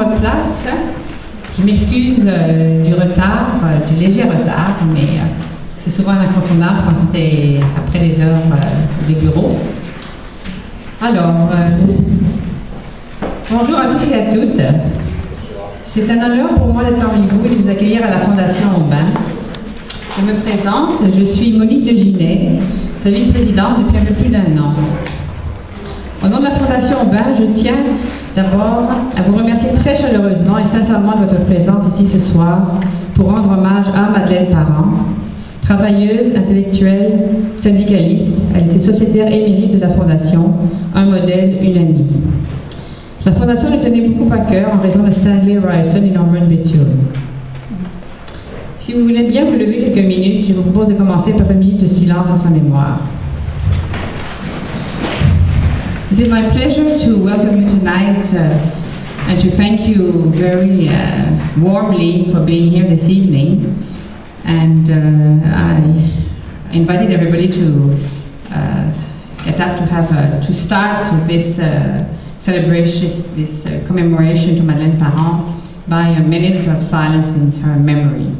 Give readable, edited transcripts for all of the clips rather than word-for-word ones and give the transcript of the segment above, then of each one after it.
prendre place. Je m'excuse du retard, du léger retard, mais c'est souvent incontournable quand c'était après les heures des bureaux. Alors, bonjour à tous et à toutes. C'est un honneur pour moi d'être parmi vous et de vous accueillir à la Fondation Aubin. Je me présente, je suis Monique de Ginet, sa vice-présidente depuis un peu plus d'1 an. Au nom de la Fondation Aubin, je tiens d'abord à vous remercier très chaleureusement et sincèrement de votre présence ici ce soir pour rendre hommage à Madeleine Parent, travailleuse, intellectuelle, syndicaliste. Elle était sociétaire émérite de la Fondation, un modèle, une amie. La Fondation lui tenait beaucoup à cœur en raison de Stanley Ryerson et Norman Bethune. Si vous voulez bien vous lever quelques minutes, je vous propose de commencer par une minute de silence en sa mémoire. It is my pleasure to welcome you tonight and to thank you very warmly for being here this evening. And I invited everybody to get up to start this celebration, this commemoration to Madeleine Parent by a minute of silence in her memory.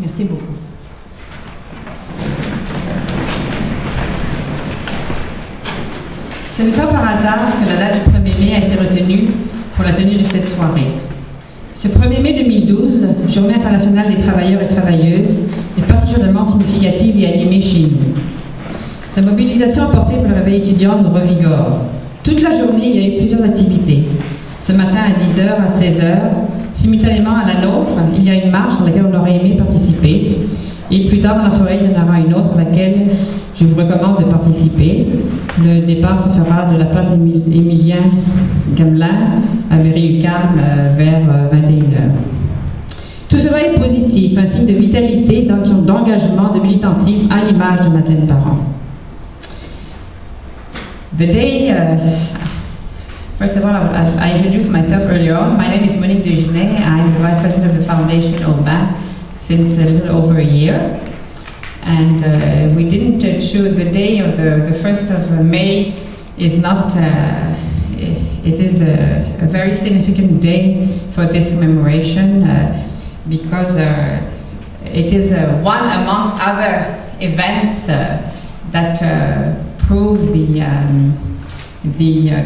Merci beaucoup. Ce n'est pas par hasard que la date du 1er mai a été retenue pour la tenue de cette soirée. Ce 1er mai 2012, Journée internationale des travailleurs et travailleuses, est particulièrement significative et animée chez nous. La mobilisation apportée pour le réveil étudiant nous revigore. Toute la journée, il y a eu plusieurs activités. Ce matin à 10h, à 16h, simultanément à la nôtre, il y a une marche dans laquelle on aurait aimé participer. Et plus tard dans la soirée, il y en aura une autre à laquelle je vous recommande de participer. Le départ se fera de la place Émilien Gamelin à Berry-UQAM vers 21h. Tout cela est positif, un signe de vitalité, d'engagement, de militantisme à l'image de Madeleine Parent. The day, first of all, I introduced myself earlier on. My name is Monique de Ginet. I'm the Vice President of the Foundation Aubin since a little over a year. And we didn't choose the day of the 1st of May is not, it is a very significant day for this commemoration because it is one amongst other events that prove the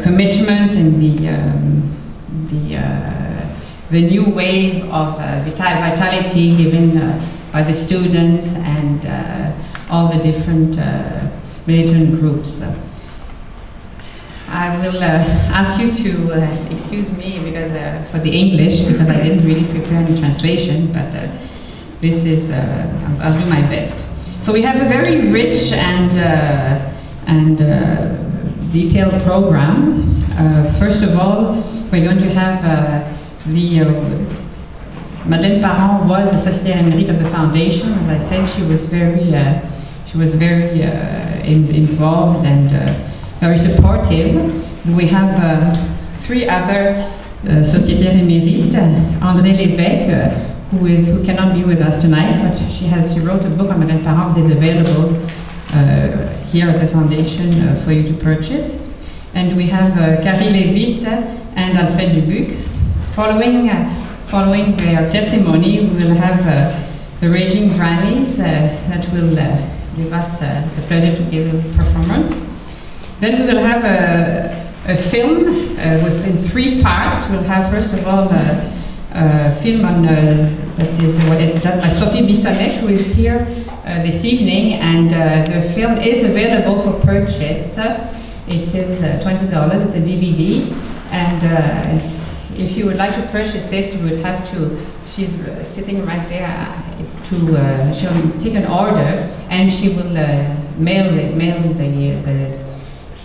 commitment and the new wave of vitality given by the students and all the different militant groups. I will ask you to excuse me because for the English, because I didn't really prepare any translation, but this is, I'll do my best. So we have a very rich and detailed program. First of all, we're going to have Madeleine Parent was the Sociétaire Émérite of the Foundation. As I said, she was very involved and very supportive. We have 3 other Sociétaires Émérites. André Lévesque, who cannot be with us tonight, but she wrote a book on Madeleine Parent that is available here at the Foundation for you to purchase. And we have Carrie Levitt and Alfred Dubuc. Following their testimony, we will have the Raging Grannies that will give us the pleasure to give a performance. Then we will have a film within 3 parts. We'll have, first of all, a film on, that is done by Sophie Bissonnette, who is here this evening, and the film is available for purchase. It is $20, it's a DVD, and if you would like to purchase it, you would have to, she's sitting right there, she'll take an order, and she will mail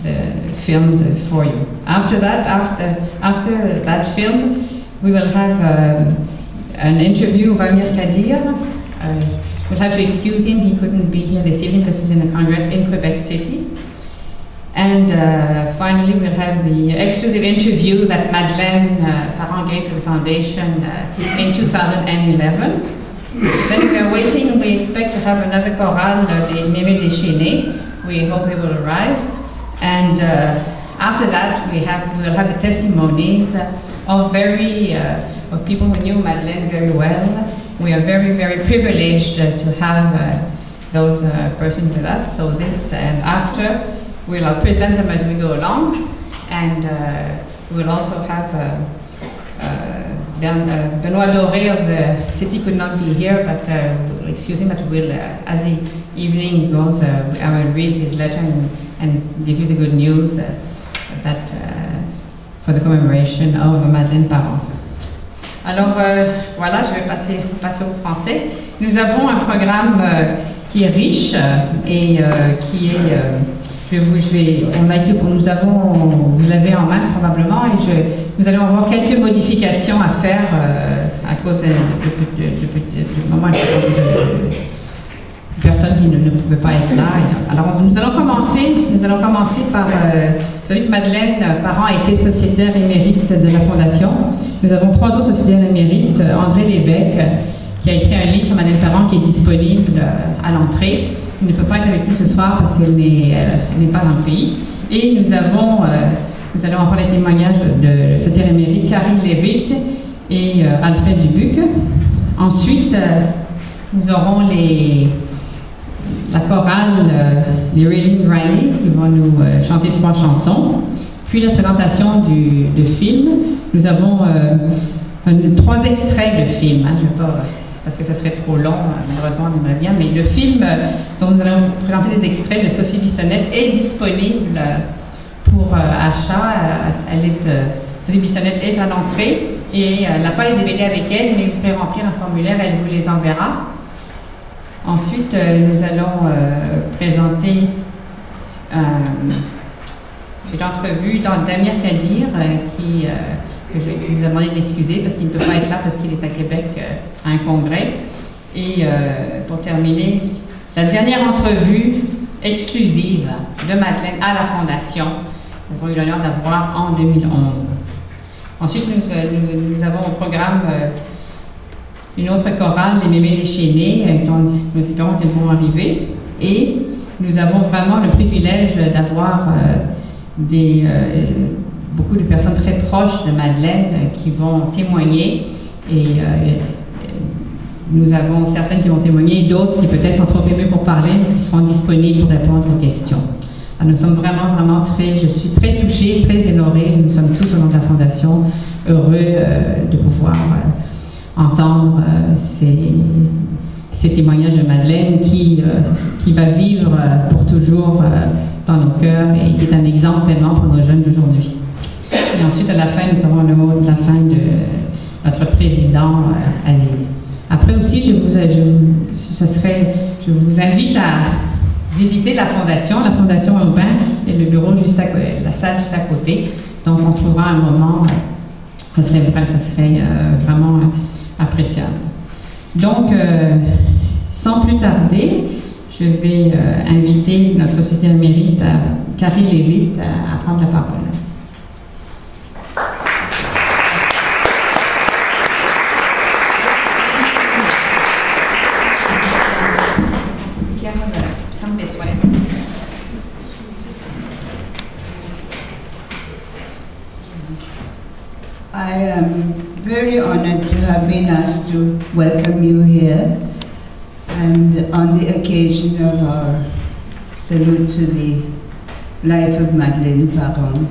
the films for you. After that, after that film, we will have an interview with Amir Kadir. We'll have to excuse him, he couldn't be here this evening because he's in a congress in Quebec City. And finally, we'll have the exclusive interview that Madeleine Parent gave to the Foundation in 2011. Then we are waiting, we expect to have another chorale, the Mémé Déchaînée. We hope they will arrive. And after that, we'll have the testimonies of people who knew Madeleine very well. We are very, very privileged to have those persons with us. So this, and after, we'll present them as we go along. And we'll also have Benoit Doré of the city could not be here, but excuse him, but we'll, as the evening goes, I will read his letter and give you the good news that for the commemoration of Madeleine Parent. Alors voilà, je vais passer au français. Nous avons un programme qui est riche et qui est, vous l'avez en main probablement, et nous allons avoir quelques modifications à faire à cause du moment de personnes qui ne pouvaient pas être là. Alors nous allons commencer par, vous savez que Madeleine Parent a été sociétaire émérite de la Fondation. Nous avons 3 autres sociétaires émérites, André Lévesque, qui a écrit un livre sur Madeleine Parent qui est disponible à l'entrée. Il ne peut pas être avec nous ce soir parce qu'elle n'est pas dans le pays. Et nous allons avoir les témoignages de sociétaire émérite Karine Lévite et Alfred Dubuc. Ensuite, nous aurons la chorale des Raging Grannies qui vont nous chanter 3 chansons. Puis la présentation du film. Nous avons 3 extraits de film. Je vais pas, parce que ça serait trop long, malheureusement on aimerait bien, mais le film dont nous allons présenter les extraits de Sophie Bissonnette est disponible pour achat. Sophie Bissonnette est à l'entrée et elle n'a pas les DVD avec elle, mais vous pouvez remplir un formulaire, elle vous les enverra. Ensuite, nous allons présenter une entrevue d'Amir Kadir que je vous ai demandé d'excuser parce qu'il ne peut pas être là parce qu'il est à Québec à un congrès. Et pour terminer, la dernière entrevue exclusive de Madeleine à la Fondation, nous avons eu l'honneur d'avoir en 2011. Ensuite, nous avons au programme une autre chorale, les Mémés Déchaînée, nous espérons qu'elles vont arriver. Et nous avons vraiment le privilège d'avoir beaucoup de personnes très proches de Madeleine qui vont témoigner. Et nous avons certaines qui vont témoigner et d'autres qui peut-être sont trop émues pour parler, mais qui seront disponibles pour répondre aux questions. Alors, nous sommes vraiment je suis très touchée, très honorée. Nous sommes tous au nom de la Fondation heureux de pouvoir entendre ces témoignages de Madeleine qui va vivre pour toujours dans nos cœurs et qui est un exemple tellement pour nos jeunes d'aujourd'hui. Et ensuite, à la fin, nous aurons le mot de la fin de notre président, Aziz. Après aussi, je vous invite à visiter la Fondation Urbain et le bureau la salle juste à côté. Donc, on trouvera un moment, ça serait vraiment appréciable. Donc, sans plus tarder, je vais inviter notre sociétaire émérite, Karine Lévite, à prendre la parole. I am very honored to have been asked to welcome you here, and on the occasion of our salute to the life of Madeleine Parent.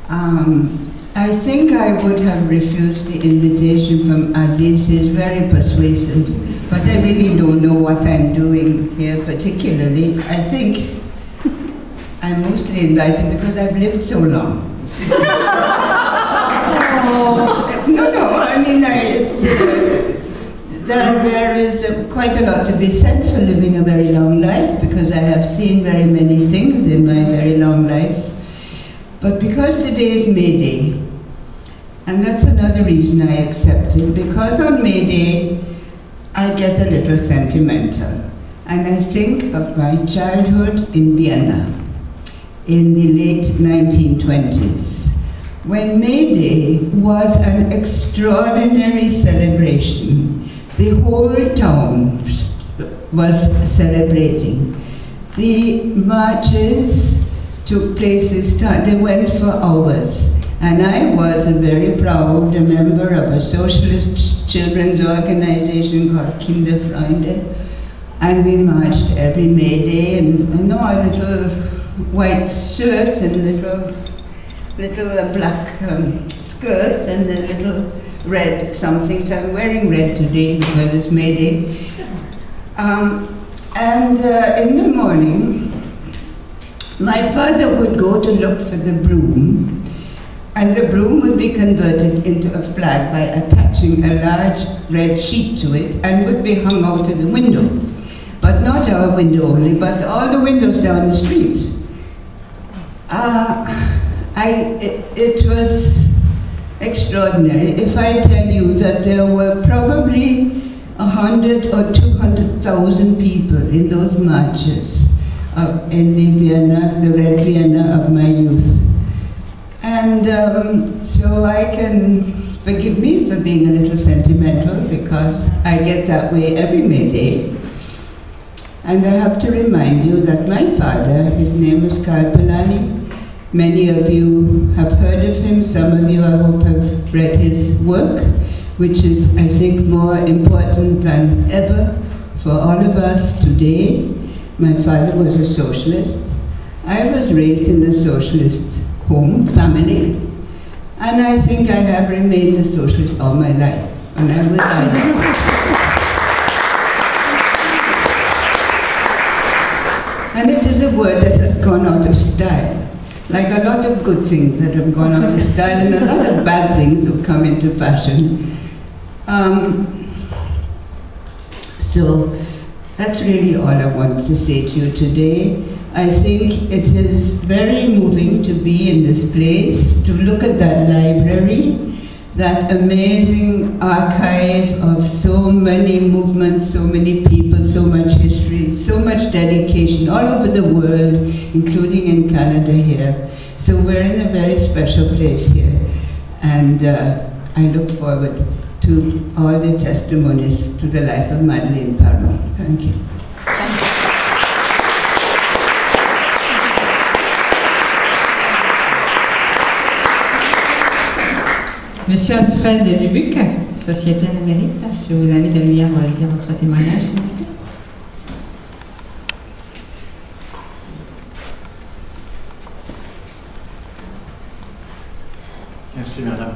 I think I would have refused the invitation from Aziz. He's very persuasive, but I really don't know what I'm doing here particularly. I think I'm mostly invited because I've lived so long. No, I mean, there is quite a lot to be said for living a very long life, because I have seen very many things in my very long life. But because today is May Day, and that's another reason I accepted, because on May Day I get a little sentimental, and I think of my childhood in Vienna in the late 1920s, when May Day was an extraordinary celebration. The whole town was celebrating. The marches took place, they went for hours. And I was a very proud member of a socialist children's organization called Kinderfreunde. And we marched every May Day, and I know a little white shirt and little black skirt and a little red something. So I'm wearing red today because it's May Day. In the morning, my father would go to look for the broom, and the broom would be converted into a flag by attaching a large red sheet to it and would be hung out of the window. But not our window only, but all the windows down the street. It was extraordinary. If I tell you that there were probably 100 or 200,000 people in those marches in the Red Vienna of my youth. And so I can, forgive me for being a little sentimental, because I get that way every May Day. And I have to remind you that my father, his name was Karl Polanyi. Many of you have heard of him. Some of you, I hope, have read his work, which is, I think, more important than ever for all of us today. My father was a socialist. I was raised in a socialist family, and I think I have remained a socialist all my life, and I will die. And it is a word that has gone out of style, like a lot of good things that have gone out of style, and a lot of bad things have come into fashion. So that's really all I want to say to you today. I think it is very moving to be in this place, to look at that library, that amazing archive of so many movements, so many people, so much history, so much dedication all over the world, including in Canada here. So we're in a very special place here. And I look forward to all the testimonies to the life of Madeleine Parmon. Thank you. Monsieur Alfred Dubuc, Société à la Mérite, je vous invite à venir dire votre témoignage. Merci, madame.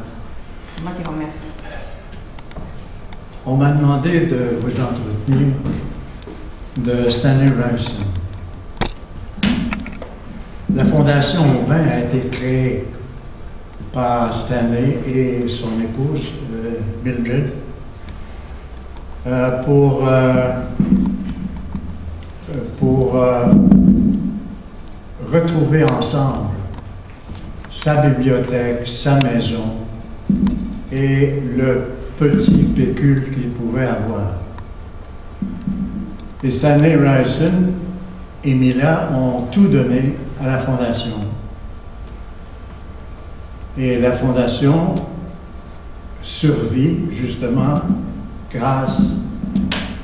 C'est moi qui vous remercie. On m'a demandé de vous entretenir de Stanley Ryerson. La Fondation Aubin a été créée par Stanley et son épouse, Mildred, pour retrouver ensemble sa bibliothèque, sa maison et le petit pécule qu'il pouvait avoir. Et Stanley Ryerson et Mila ont tout donné à la Fondation. Et la Fondation survit justement grâce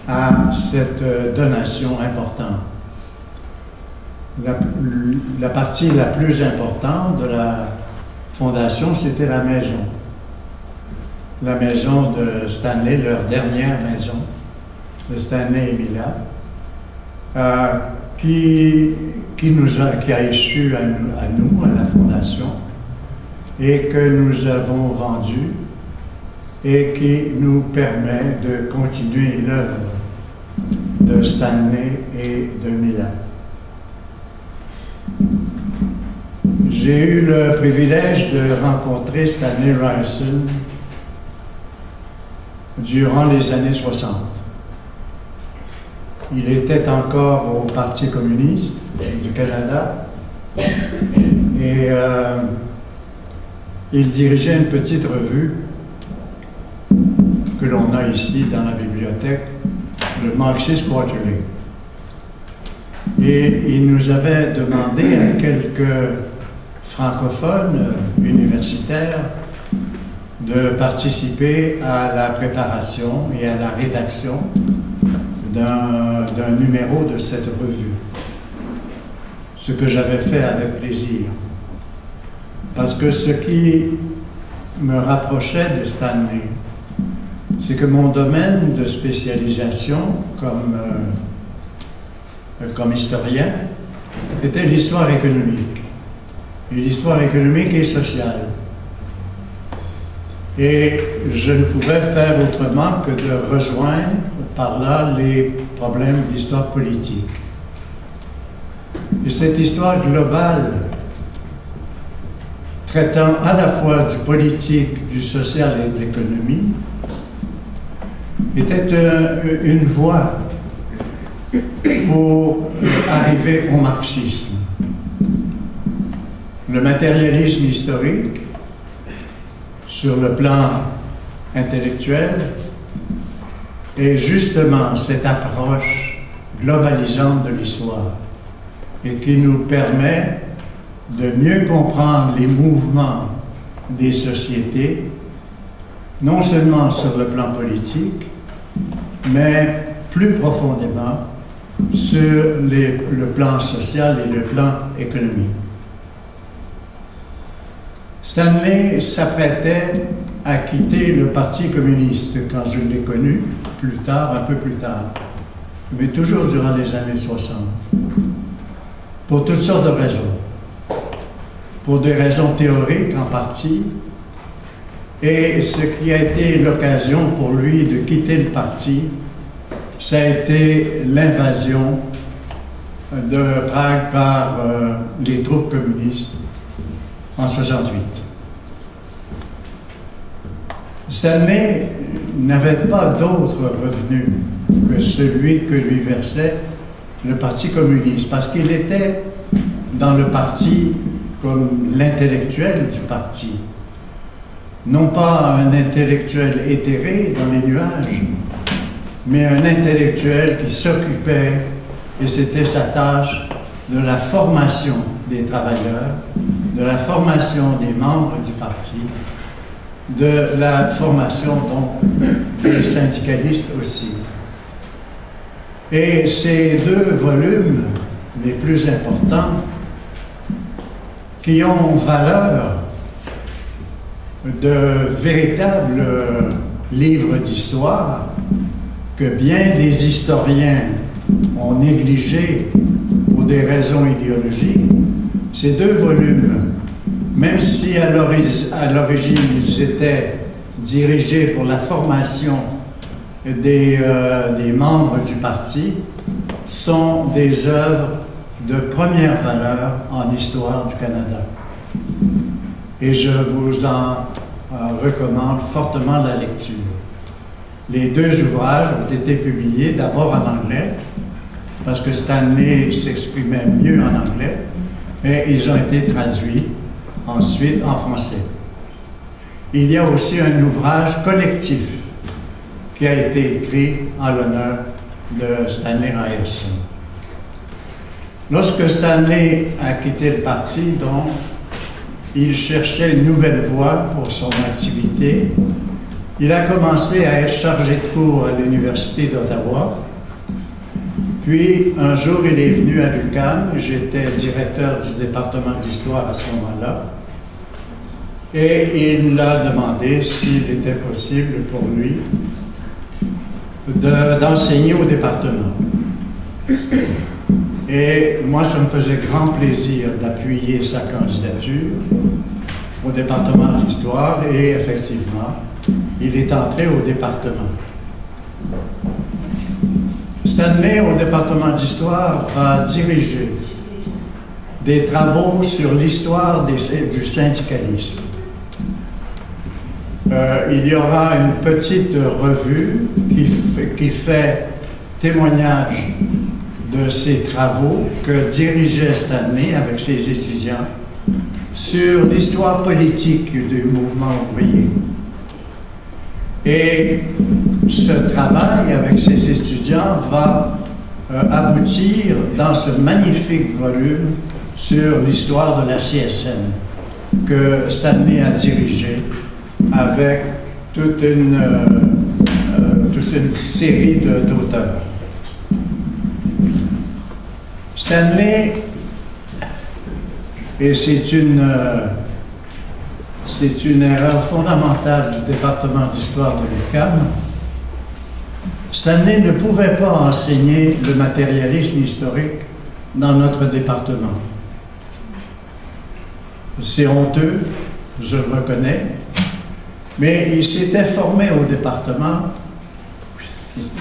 à cette donation importante. La partie la plus importante de la Fondation, c'était la maison. La maison de Stanley, leur dernière maison, de Stanley et Mila, qui a échu à nous, à la Fondation, et que nous avons vendu et qui nous permet de continuer l'œuvre de Stanley et de Milan. J'ai eu le privilège de rencontrer Stanley Ryerson durant les années 60. Il était encore au Parti communiste du Canada et il dirigeait une petite revue que l'on a ici dans la bibliothèque, le Marxist Quarterly. Et il nous avait demandé à quelques francophones universitaires de participer à la préparation et à la rédaction d'un numéro de cette revue. Ce que j'avais fait avec plaisir. Parce que ce qui me rapprochait de Stanley, c'est que mon domaine de spécialisation comme historien était l'histoire économique. Et l'histoire économique et sociale. Et je ne pouvais faire autrement que de rejoindre par là les problèmes d'histoire politique. Et cette histoire globale, traitant à la fois du politique, du social et de l'économie, était une voie pour arriver au marxisme. Le matérialisme historique, sur le plan intellectuel, est justement cette approche globalisante de l'histoire et qui nous permet de mieux comprendre les mouvements des sociétés, non seulement sur le plan politique, mais plus profondément sur le plan social et le plan économique. Stanley s'apprêtait à quitter le Parti communiste quand je l'ai connu, plus tard, un peu plus tard, mais toujours durant les années 60, pour toutes sortes de raisons. Pour des raisons théoriques en partie, et ce qui a été l'occasion pour lui de quitter le parti, ça a été l'invasion de Prague par les troupes communistes en 68. Stanley n'avait pas d'autre revenu que celui que lui versait le Parti communiste, parce qu'il était dans le parti comme l'intellectuel du parti. Non pas un intellectuel éthéré dans les nuages, mais un intellectuel qui s'occupait, et c'était sa tâche, de la formation des travailleurs, de la formation des membres du parti, de la formation des syndicalistes aussi. Et ces deux volumes les plus importants, qui ont valeur de véritables livres d'histoire que bien des historiens ont négligés pour des raisons idéologiques, ces deux volumes, même si à l'origine ils étaient dirigés pour la formation des membres du parti, sont des œuvres de première valeur en histoire du Canada. Et je vous en recommande fortement la lecture. Les deux ouvrages ont été publiés d'abord en anglais, parce que Stanley s'exprimait mieux en anglais, mais ils ont été traduits ensuite en français. Il y a aussi un ouvrage collectif qui a été écrit en l'honneur de Stanley Ryerson. Lorsque Stanley a quitté le parti, donc, il cherchait une nouvelle voie pour son activité. Il a commencé à être chargé de cours à l'Université d'Ottawa. Puis, un jour, il est venu à l'UQAM. J'étais directeur du département d'histoire à ce moment-là. Et il a demandé s'il était possible pour lui d'enseigner au département. Et moi, ça me faisait grand plaisir d'appuyer sa candidature. au département d'histoire et effectivement, il est entré au département. Stanley, au département d'histoire, va diriger des travaux sur l'histoire du syndicalisme. Il y aura une petite revue qui fait témoignage de ces travaux que dirigeait Stanley avec ses étudiants sur l'histoire politique du mouvement ouvrier. Et ce travail avec ses étudiants va aboutir dans ce magnifique volume sur l'histoire de la CSN que Stanley a dirigé avec toute une série d'auteurs. Stanley, et c'est une erreur fondamentale du département d'histoire de l'UQAM, Stanley ne pouvait pas enseigner le matérialisme historique dans notre département. C'est honteux, je le reconnais, mais il s'était formé au département,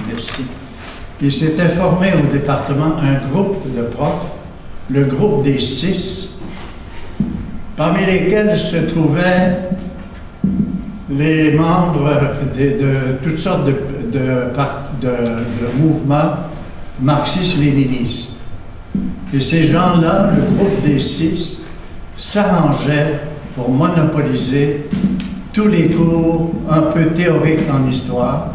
merci, il s'était formé au département un groupe de profs, le groupe des 6, parmi lesquels se trouvaient les membres de toutes sortes de mouvements marxistes-léninistes. Et ces gens-là, le groupe des 6, s'arrangeaient pour monopoliser tous les cours un peu théoriques en histoire,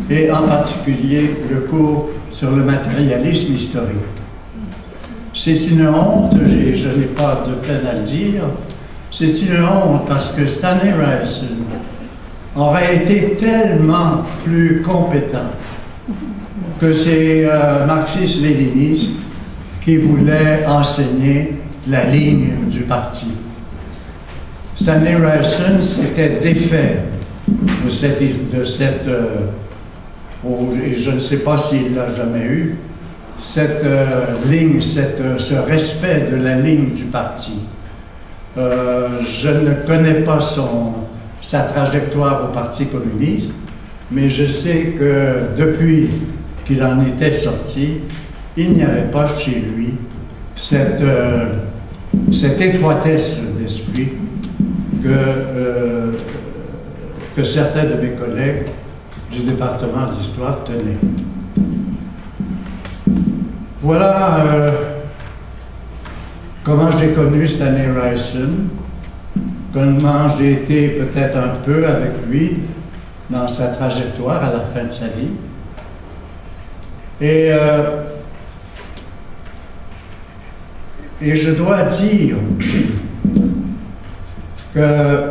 et en particulier le cours sur le matérialisme historique. C'est une honte, et je n'ai pas de peine à le dire, c'est une honte parce que Stanley Ryerson aurait été tellement plus compétent que ces marxistes-léninistes qui voulaient enseigner la ligne du parti. Stanley Ryerson s'était défait de cette et je ne sais pas s'il l'a jamais eu, cette ligne, ce respect de la ligne du parti. Je ne connais pas sa trajectoire au Parti communiste, mais je sais que depuis qu'il en était sorti, il n'y avait pas chez lui cette étroitesse d'esprit que certains de mes collègues du département d'histoire tenaient. Voilà comment j'ai connu Stanley Ryerson, comment j'ai été peut-être un peu avec lui dans sa trajectoire à la fin de sa vie. Et je dois dire que,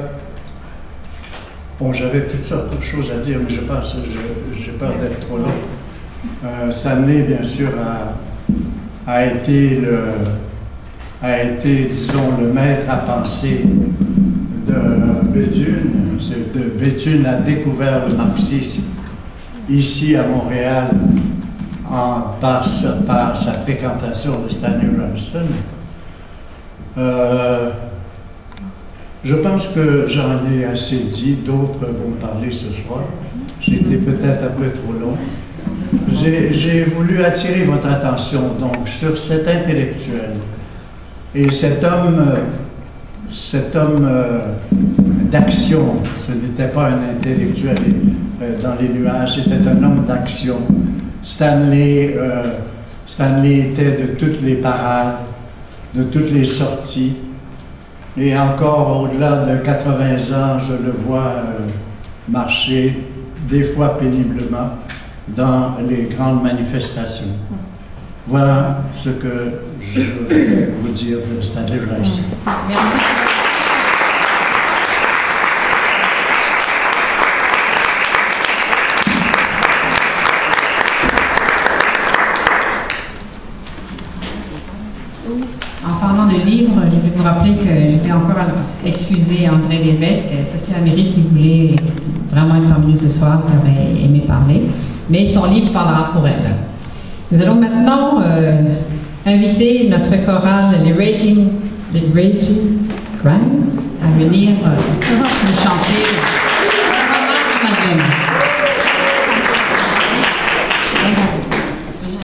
bon, j'avais toutes sortes de choses à dire, mais je pense que j'ai peur d'être trop long. Stanley, bien sûr, a été, disons, le maître à penser de Béthune. Béthune a découvert le marxisme ici à Montréal par sa fréquentation de Stanley Ryerson. Je pense que j'en ai assez dit, d'autres vont parler ce soir. J'ai été peut-être un peu trop long. J'ai voulu attirer votre attention donc sur cet intellectuel et cet homme d'action. Ce n'était pas un intellectuel dans les nuages, c'était un homme d'action. Stanley était de toutes les parades, de toutes les sorties, et encore au-delà de 80 ans, je le vois marcher, des fois péniblement, dans les grandes manifestations. Voilà ce que je voulais vous dire de Stanley Ryerson. Merci. En parlant de livres, je vais vous rappeler que je vais encore excuser André Lévesque. C'était la mairie qui voulait vraiment être parmi nous ce soir, qui aurait aimé parler. Mais son livre parlera pour elle. Nous allons maintenant inviter notre chorale, les Raging Crimes, avec venir